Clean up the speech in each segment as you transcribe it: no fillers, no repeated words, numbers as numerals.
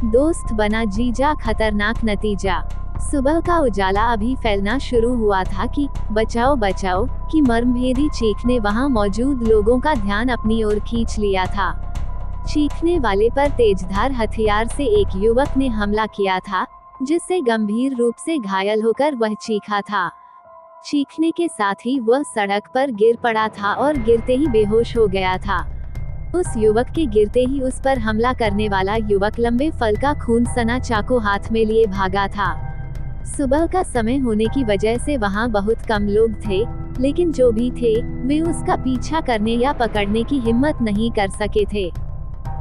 दोस्त बना जीजा खतरनाक नतीजा। सुबह का उजाला अभी फैलना शुरू हुआ था कि बचाओ बचाओ की मर्मभेदी चीख ने वहां मौजूद लोगों का ध्यान अपनी ओर खींच लिया था। चीखने वाले पर तेजधार हथियार से एक युवक ने हमला किया था, जिससे गंभीर रूप से घायल होकर वह चीखा था। चीखने के साथ ही वह सड़क पर गिर पड़ा था और गिरते ही बेहोश हो गया था। उस युवक के गिरते ही उस पर हमला करने वाला युवक लंबे फल का खून सना चाकू हाथ में लिए भागा था। सुबह का समय होने की वजह से वहां बहुत कम लोग थे, लेकिन जो भी थे वे उसका पीछा करने या पकड़ने की हिम्मत नहीं कर सके थे।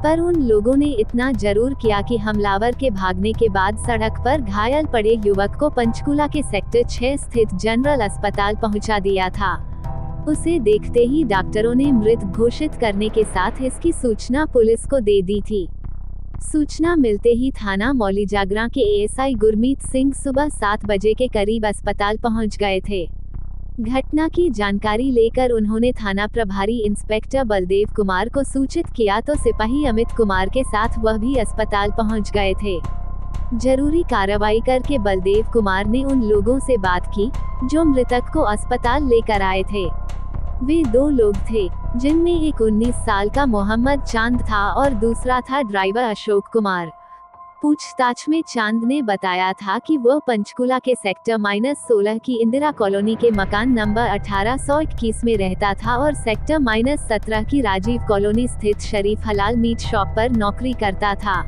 पर उन लोगों ने इतना जरूर किया कि हमलावर के भागने के बाद सड़क पर घायल पड़े युवक को पंचकूला के सेक्टर 6 स्थित जनरल अस्पताल पहुंचा दिया था। उसे देखते ही डॉक्टरों ने मृत घोषित करने के साथ इसकी सूचना पुलिस को दे दी थी। सूचना मिलते ही थाना मौलीजागरा के एएसआई गुरमीत सिंह सुबह 7 बजे के करीब अस्पताल पहुंच गए थे। घटना की जानकारी लेकर उन्होंने थाना प्रभारी इंस्पेक्टर बलदेव कुमार को सूचित किया तो सिपाही अमित कुमार के साथ वह भी अस्पताल पहुंच गए थे। जरूरी कार्रवाई करके बलदेव कुमार ने उन लोगों से बात की जो मृतक को अस्पताल लेकर आए थे। वे 2 लोग थे, जिनमें एक 19 साल का मोहम्मद चांद था और दूसरा था ड्राइवर अशोक कुमार। पूछताछ में चांद ने बताया था कि वह पंचकूला के सेक्टर -16 की इंदिरा कॉलोनी के मकान नंबर 1821 में रहता था और सेक्टर -17 की राजीव कॉलोनी स्थित शरीफ हलाल मीट शॉप पर नौकरी करता था।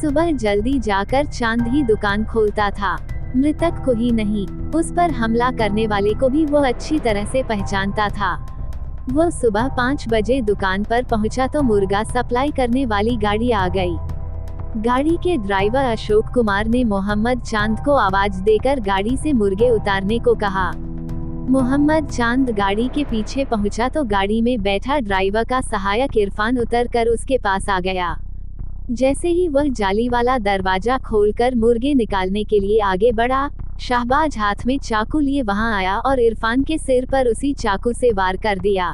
सुबह जल्दी जाकर चांद ही दुकान खोलता था। मृतक को ही नहीं, उस पर हमला करने वाले को भी वह अच्छी तरह से पहचानता था। वह सुबह 5 बजे दुकान पर पहुंचा तो मुर्गा सप्लाई करने वाली गाड़ी आ गई। गाड़ी के ड्राइवर अशोक कुमार ने मोहम्मद चांद को आवाज देकर गाड़ी से मुर्गे उतारने को कहा। मोहम्मद चांद गाड़ी के पीछे पहुंचा तो गाड़ी में बैठा ड्राइवर का सहायक इरफान उतरकर उसके पास आ गया। जैसे ही वह जाली वाला दरवाजा खोलकर मुर्गे निकालने के लिए आगे बढ़ा, शाहबाज हाथ में चाकू लिए वहां आया और इरफान के सिर पर उसी चाकू से वार कर दिया।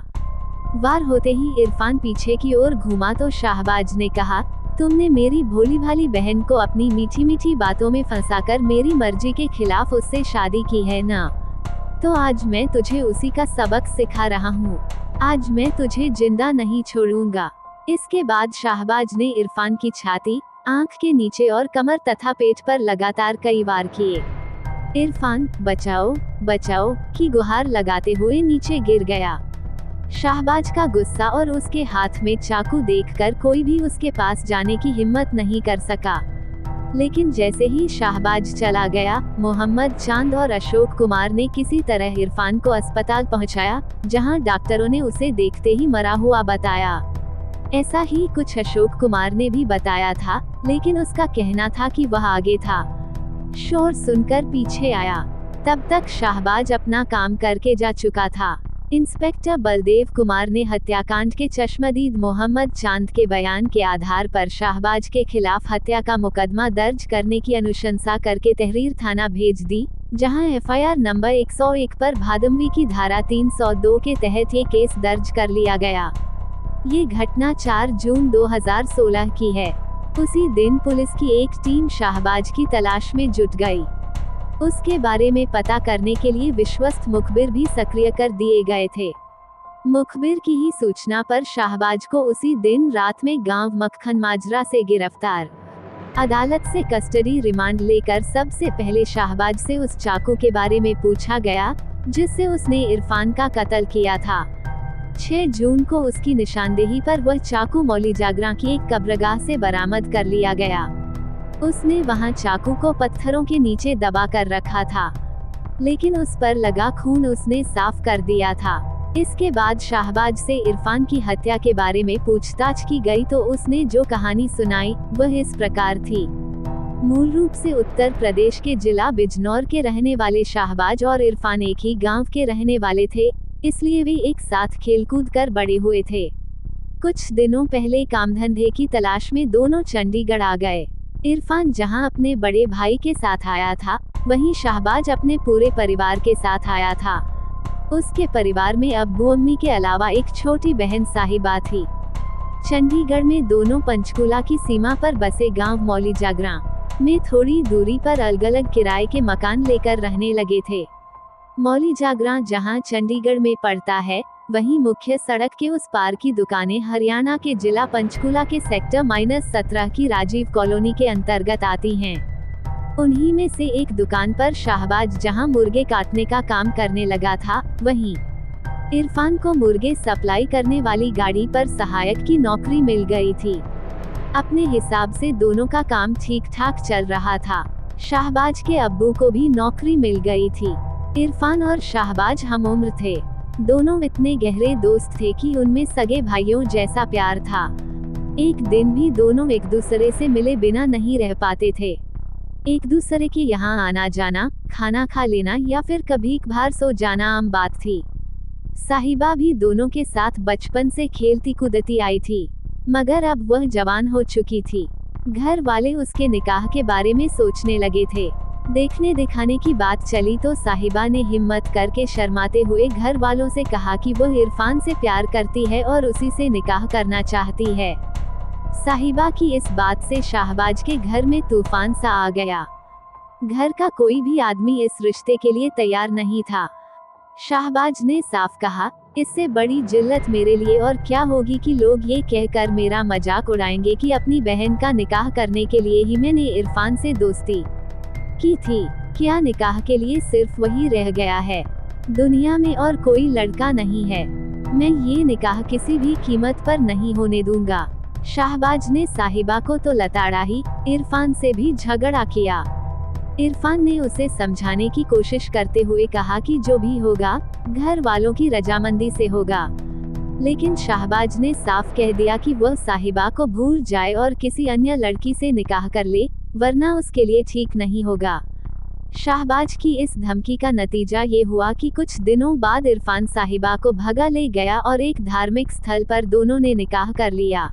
वार होते ही इरफान पीछे की ओर घूमा तो शाहबाज ने कहा, तुमने मेरी भोली भाली बहन को अपनी मीठी मीठी बातों में फंसाकर मेरी मर्जी के खिलाफ उससे शादी की है ना? तो आज मैं तुझे उसी का सबक सिखा रहा हूँ। आज मैं तुझे जिंदा नहीं छोड़ूंगा। इसके बाद शाहबाज ने इरफान की छाती, आंख के नीचे और कमर तथा पेट पर लगातार कई वार किए। इरफान बचाओ बचाओ की गुहार लगाते हुए नीचे गिर गया। शाहबाज का गुस्सा और उसके हाथ में चाकू देखकर कोई भी उसके पास जाने की हिम्मत नहीं कर सका। लेकिन जैसे ही शाहबाज चला गया, मोहम्मद चांद और अशोक कुमार ने किसी तरह इरफान को अस्पताल पहुंचाया, जहां डॉक्टरों ने उसे देखते ही मरा हुआ बताया। ऐसा ही कुछ अशोक कुमार ने भी बताया था, लेकिन उसका कहना था कि वह आगे था। शोर सुनकर पीछे आया। तब तक शाहबाज अपना काम करके जा चुका था। इंस्पेक्टर बलदेव कुमार ने हत्याकांड के चश्मदीद मोहम्मद चांद के बयान के आधार पर शाहबाज के खिलाफ हत्या का मुकदमा दर्ज करने की अनुशंसा करके तहरीर थाना भेज दी, जहां एफआईआर नंबर 101 पर भादमवी की धारा 302 के तहत ये केस दर्ज कर लिया गया। ये घटना 4 जून 2016 की है। उसी दिन पुलिस की एक टीम शाहबाज की तलाश में जुट गई। उसके बारे में पता करने के लिए विश्वस्त मुखबिर भी सक्रिय कर दिए गए थे। मुखबिर की ही सूचना पर शाहबाज को उसी दिन रात में गांव मक्खन माजरा से गिरफ्तार, अदालत से कस्टडी रिमांड लेकर सबसे पहले शाहबाज से उस चाकू के बारे में पूछा गया, जिससे उसने इरफान का कत्ल किया था। 6 जून को उसकी निशानदेही पर वह चाकू मौलीजागरा की एक कब्रगाह से बरामद कर लिया गया। उसने वहां चाकू को पत्थरों के नीचे दबा कर रखा था, लेकिन उस पर लगा खून उसने साफ कर दिया था। इसके बाद शाहबाज से इरफान की हत्या के बारे में पूछताछ की गई तो उसने जो कहानी सुनाई वह इस प्रकार थी। मूल रूप से उत्तर प्रदेश के जिला बिजनौर के रहने वाले शाहबाज और इरफान एक ही गांव के रहने वाले थे, इसलिए वे एक साथ खेलकूद कर बड़े हुए थे। कुछ दिनों पहले काम धंधे की तलाश में दोनों चंडीगढ़ आ गए। इरफान जहां अपने बड़े भाई के साथ आया था, वहीं शाहबाज अपने पूरे परिवार के साथ आया था। उसके परिवार में अब्बू अम्मी के अलावा एक छोटी बहन साहिबा थी। चंडीगढ़ में दोनों पंचकूला की सीमा पर बसे गांव मौली जागरा में थोड़ी दूरी पर अलग अलग किराए के मकान लेकर रहने लगे थे। मौली जागरा जहां चंडीगढ़ में पड़ता है, वहीं मुख्य सड़क के उस पार की दुकानें हरियाणा के जिला पंचकूला के सेक्टर -17 की राजीव कॉलोनी के अंतर्गत आती हैं। उन्हीं में से एक दुकान पर शाहबाज जहां मुर्गे काटने का काम करने लगा था, वहीं इरफान को मुर्गे सप्लाई करने वाली गाड़ी पर सहायक की नौकरी मिल गई थी। अपने हिसाब से दोनों का काम ठीक ठाक चल रहा था। शाहबाज के अब्बू को भी नौकरी मिल गई थी। इरफान और शाहबाज हमउम्र थे। दोनों इतने गहरे दोस्त थे कि उनमें सगे भाइयों जैसा प्यार था। एक दिन भी दोनों एक दूसरे से मिले बिना नहीं रह पाते थे। एक दूसरे के यहाँ आना जाना, खाना खा लेना या फिर कभी कभार सो जाना आम बात थी। साहिबा भी दोनों के साथ बचपन से खेलती कूदती आई थी, मगर अब वह जवान हो चुकी थी। घर वाले उसके निकाह के बारे में सोचने लगे थे। देखने दिखाने की बात चली तो साहिबा ने हिम्मत करके शर्माते हुए घर वालों से कहा कि वह इरफान से प्यार करती है और उसी से निकाह करना चाहती है। साहिबा की इस बात से शाहबाज के घर में तूफान सा आ गया। घर का कोई भी आदमी इस रिश्ते के लिए तैयार नहीं था। शाहबाज ने साफ कहा, इससे बड़ी जिल्लत मेरे लिए और क्या होगी कि लोग ये कहकर मेरा मजाक उड़ाएंगे कि अपनी बहन का निकाह करने के लिए ही मैंने इरफान से दोस्ती की थी। क्या निकाह के लिए सिर्फ वही रह गया है? दुनिया में और कोई लड़का नहीं है। मैं ये निकाह किसी भी कीमत पर नहीं होने दूंगा। शाहबाज ने साहिबा को तो लताड़ा ही, इरफान से भी झगड़ा किया। इरफान ने उसे समझाने की कोशिश करते हुए कहा कि जो भी होगा, घर वालों की रजामंदी से होगा। लेकिन शाहबाज ने साफ कह दिया कि वह साहिबा को भूल जाए और किसी अन्य लड़की से निकाह कर ले, वरना उसके लिए ठीक नहीं होगा। शाहबाज की इस धमकी का नतीजा ये हुआ कि कुछ दिनों बाद इरफान साहिबा को भगा ले गया और एक धार्मिक स्थल पर दोनों ने निकाह कर लिया।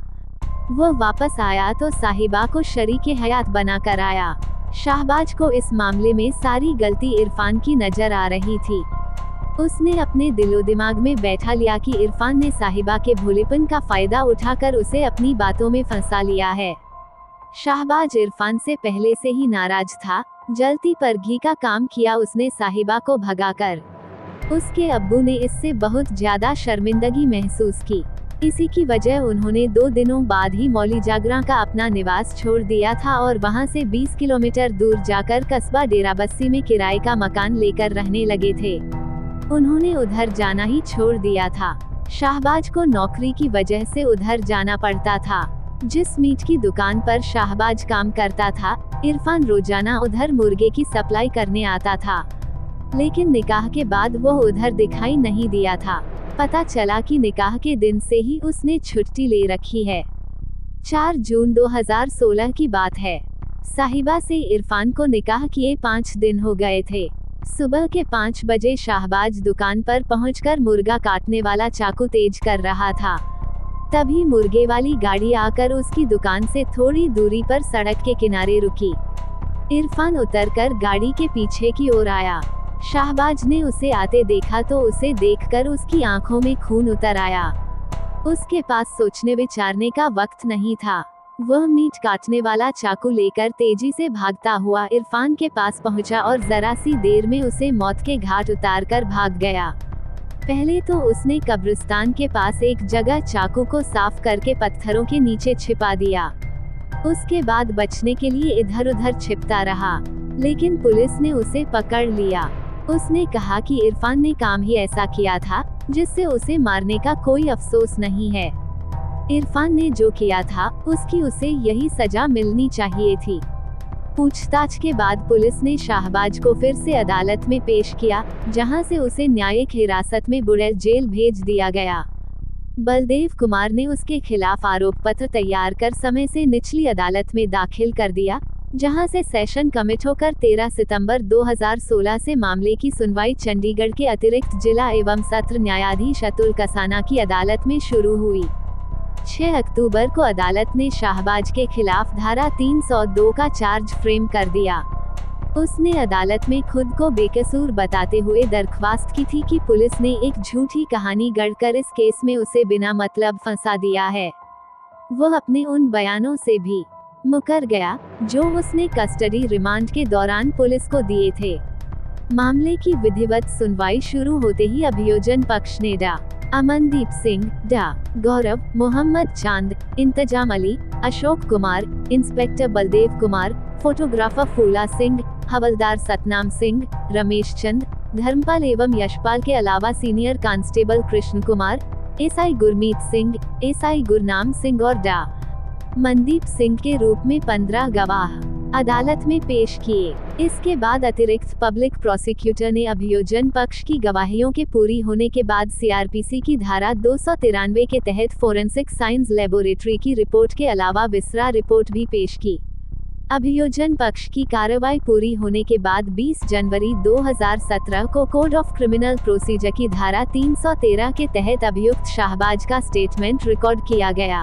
वह वापस आया तो साहिबा को शरीके हयात बनाकर आया। शाहबाज को इस मामले में सारी गलती इरफान की नजर आ रही थी। उसने अपने दिलो दिमाग में बैठा लिया कि इरफान ने साहिबा के भोलेपन का फायदा उठाकर उसे अपनी बातों में फंसा लिया है। शाहबाज इरफान से पहले से ही नाराज था। जलती पर घी का काम किया उसने साहिबा को भगाकर। उसके अब्बू ने इससे बहुत ज्यादा शर्मिंदगी महसूस की। इसी की वजह उन्होंने 2 दिनों बाद ही मौली जागरा का अपना निवास छोड़ दिया था और वहां से 20 किलोमीटर दूर जाकर कस्बा डेराबस्सी में किराए का मकान लेकर रहने लगे थे। उन्होंने उधर जाना ही छोड़ दिया था। शाहबाज को नौकरी की वजह से उधर जाना पड़ता था। जिस मीट की दुकान पर शाहबाज काम करता था, इरफान रोजाना उधर मुर्गे की सप्लाई करने आता था। लेकिन निकाह के बाद वो उधर दिखाई नहीं दिया था। पता चला कि निकाह के दिन से ही उसने छुट्टी ले रखी है। 4 जून 2016 की बात है। साहिबा से इरफान को निकाह किए 5 दिन हो गए थे। सुबह के 5 बजे शाहबाज दुकान पर पहुंचकर मुर्गा काटने वाला चाकू तेज कर रहा था। तभी मुर्गे वाली गाड़ी आकर उसकी दुकान से थोड़ी दूरी पर सड़क के किनारे रुकी। इरफान उतरकर गाड़ी के पीछे की ओर आया। शाहबाज ने उसे आते देखा तो उसे देखकर उसकी आंखों में खून उतर आया। उसके पास सोचने विचारने का वक्त नहीं था। वह मीट काटने वाला चाकू लेकर तेजी से भागता हुआ इरफान के पास पहुंचा और जरा सी देर में उसे मौत के घाट उतारकर भाग गया। पहले तो उसने कब्रिस्तान के पास एक जगह चाकू को साफ करके पत्थरों के नीचे छिपा दिया। उसके बाद बचने के लिए इधर उधर छिपता रहा, लेकिन पुलिस ने उसे पकड़ लिया। उसने कहा कि इरफान ने काम ही ऐसा किया था जिससे उसे मारने का कोई अफसोस नहीं है। इरफान ने जो किया था उसकी उसे यही सजा मिलनी चाहिए थी। पूछताछ के बाद पुलिस ने शाहबाज को फिर से अदालत में पेश किया, जहां से उसे न्यायिक हिरासत में बुड़ैल जेल भेज दिया गया। बलदेव कुमार ने उसके खिलाफ आरोप पत्र तैयार कर समय से निचली अदालत में दाखिल कर दिया, जहां से सेशन कमिट होकर 13 सितंबर 2016 से मामले की सुनवाई चंडीगढ़ के अतिरिक्त जिला एवं सत्र न्यायाधीश अतुल कसाना की अदालत में शुरू हुई। 6 अक्टूबर को अदालत ने शाहबाज के खिलाफ धारा 302 का चार्ज फ्रेम कर दिया। उसने अदालत में खुद को बेकसूर बताते हुए दरख्वास्त की थी कि पुलिस ने एक झूठी कहानी गढ़कर इस केस में उसे बिना मतलब फंसा दिया है। वह अपने उन बयानों से भी मुकर गया जो उसने कस्टडी रिमांड के दौरान पुलिस को दिए थे। मामले की विधिवत सुनवाई शुरू होते ही अभियोजन पक्ष ने डा. अमनदीप सिंह, डा. गौरव, मोहम्मद चांद, इंतजाम अली, अशोक कुमार, इंस्पेक्टर बलदेव कुमार, फोटोग्राफर फूला सिंह, हवलदार सतनाम सिंह, रमेश चंद, धर्मपाल एवं यशपाल के अलावा senior constable Krishna Kumar, SI Gurmeet Singh, SI Gurnam Singh और डा. मनदीप सिंह के रूप में 15 गवाह अदालत में पेश किए। इसके बाद अतिरिक्त पब्लिक प्रोसिक्यूटर ने अभियोजन पक्ष की गवाहियों के पूरी होने के बाद सीआरपीसी की धारा 293 के तहत फोरेंसिक साइंस लेबोरेटरी की रिपोर्ट के अलावा विसरा रिपोर्ट भी पेश की। अभियोजन पक्ष की कार्रवाई पूरी होने के बाद 20 जनवरी 2017 को कोड ऑफ क्रिमिनल प्रोसीजर की धारा 313 के तहत अभियुक्त शाहबाज का स्टेटमेंट रिकॉर्ड किया गया।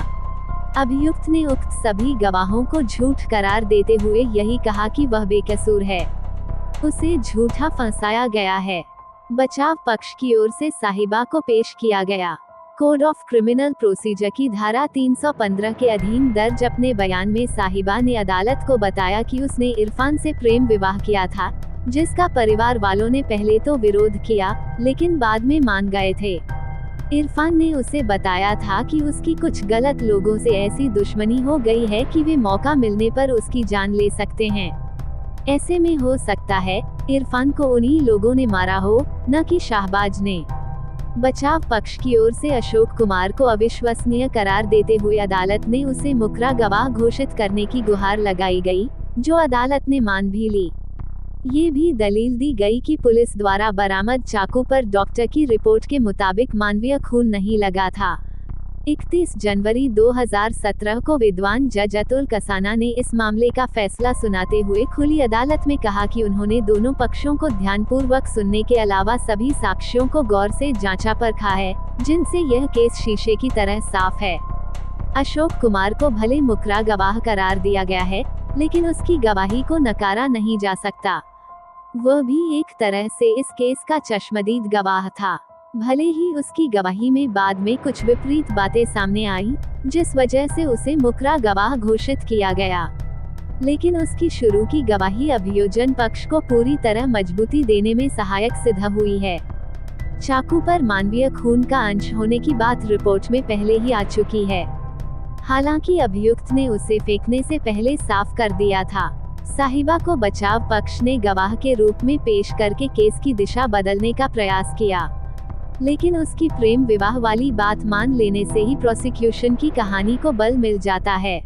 अभियुक्त ने उक्त सभी गवाहों को झूठ करार देते हुए यही कहा कि वह बेकसूर है, उसे झूठा फंसाया गया है। बचाव पक्ष की ओर से साहिबा को पेश किया गया। कोड ऑफ क्रिमिनल प्रोसीजर की धारा 315 के अधीन दर्ज अपने बयान में साहिबा ने अदालत को बताया कि उसने इरफान से प्रेम विवाह किया था, जिसका परिवार वालों ने पहले तो विरोध किया, लेकिन बाद में मान गए थे। इरफान ने उसे बताया था कि उसकी कुछ गलत लोगों से ऐसी दुश्मनी हो गई है कि वे मौका मिलने पर उसकी जान ले सकते हैं। ऐसे में हो सकता है इरफान को उन्हीं लोगों ने मारा हो, न कि शाहबाज ने। बचाव पक्ष की ओर से अशोक कुमार को अविश्वसनीय करार देते हुए अदालत ने उसे मुकर्रा गवाह घोषित करने की गुहार लगाई गई, जो अदालत ने मान भी ली। ये भी दलील दी गई कि पुलिस द्वारा बरामद चाकू पर डॉक्टर की रिपोर्ट के मुताबिक मानवीय खून नहीं लगा था। 31 जनवरी 2017 को विद्वान जज अतुल कसाना ने इस मामले का फैसला सुनाते हुए खुली अदालत में कहा कि उन्होंने दोनों पक्षों को ध्यानपूर्वक सुनने के अलावा सभी साक्ष्यों को गौर से जांचा परखा है, जिनसे यह केस शीशे की तरह साफ है। अशोक कुमार को भले मुकर्रा गवाह करार दिया गया है, लेकिन उसकी गवाही को नकारा नहीं जा सकता। वह भी एक तरह से इस केस का चश्मदीद गवाह था। भले ही उसकी गवाही में बाद में कुछ विपरीत बातें सामने आई, जिस वजह से उसे मुकर्रा गवाह घोषित किया गया, लेकिन उसकी शुरू की गवाही अभियोजन पक्ष को पूरी तरह मजबूती देने में सहायक सिद्ध हुई है। चाकू पर मानवीय खून का अंश होने की बात रिपोर्ट में पहले ही आ चुकी है। हालांकि अभियुक्त ने उसे फेंकने से पहले साफ कर दिया था। साहिबा को बचाव पक्ष ने गवाह के रूप में पेश करके केस की दिशा बदलने का प्रयास किया, लेकिन उसकी प्रेम विवाह वाली बात मान लेने से ही प्रोसिक्यूशन की कहानी को बल मिल जाता है।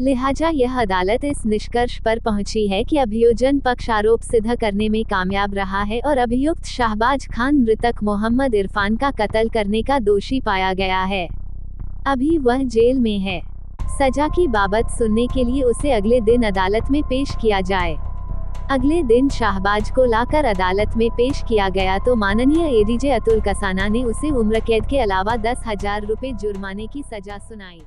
लिहाजा यह अदालत इस निष्कर्ष पर पहुंची है कि अभियोजन पक्ष आरोप सिद्ध करने में कामयाब रहा है और अभियुक्त शाहबाज खान मृतक मोहम्मद इरफान का कत्ल करने का दोषी पाया गया है। अभी वह जेल में है। सजा की बाबत सुनने के लिए उसे अगले दिन अदालत में पेश किया जाए। अगले दिन शाहबाज को लाकर अदालत में पेश किया गया तो माननीय एडीजे अतुल कसाना ने उसे उम्र कैद के अलावा 10,000 रुपए जुर्माने की सजा सुनाई।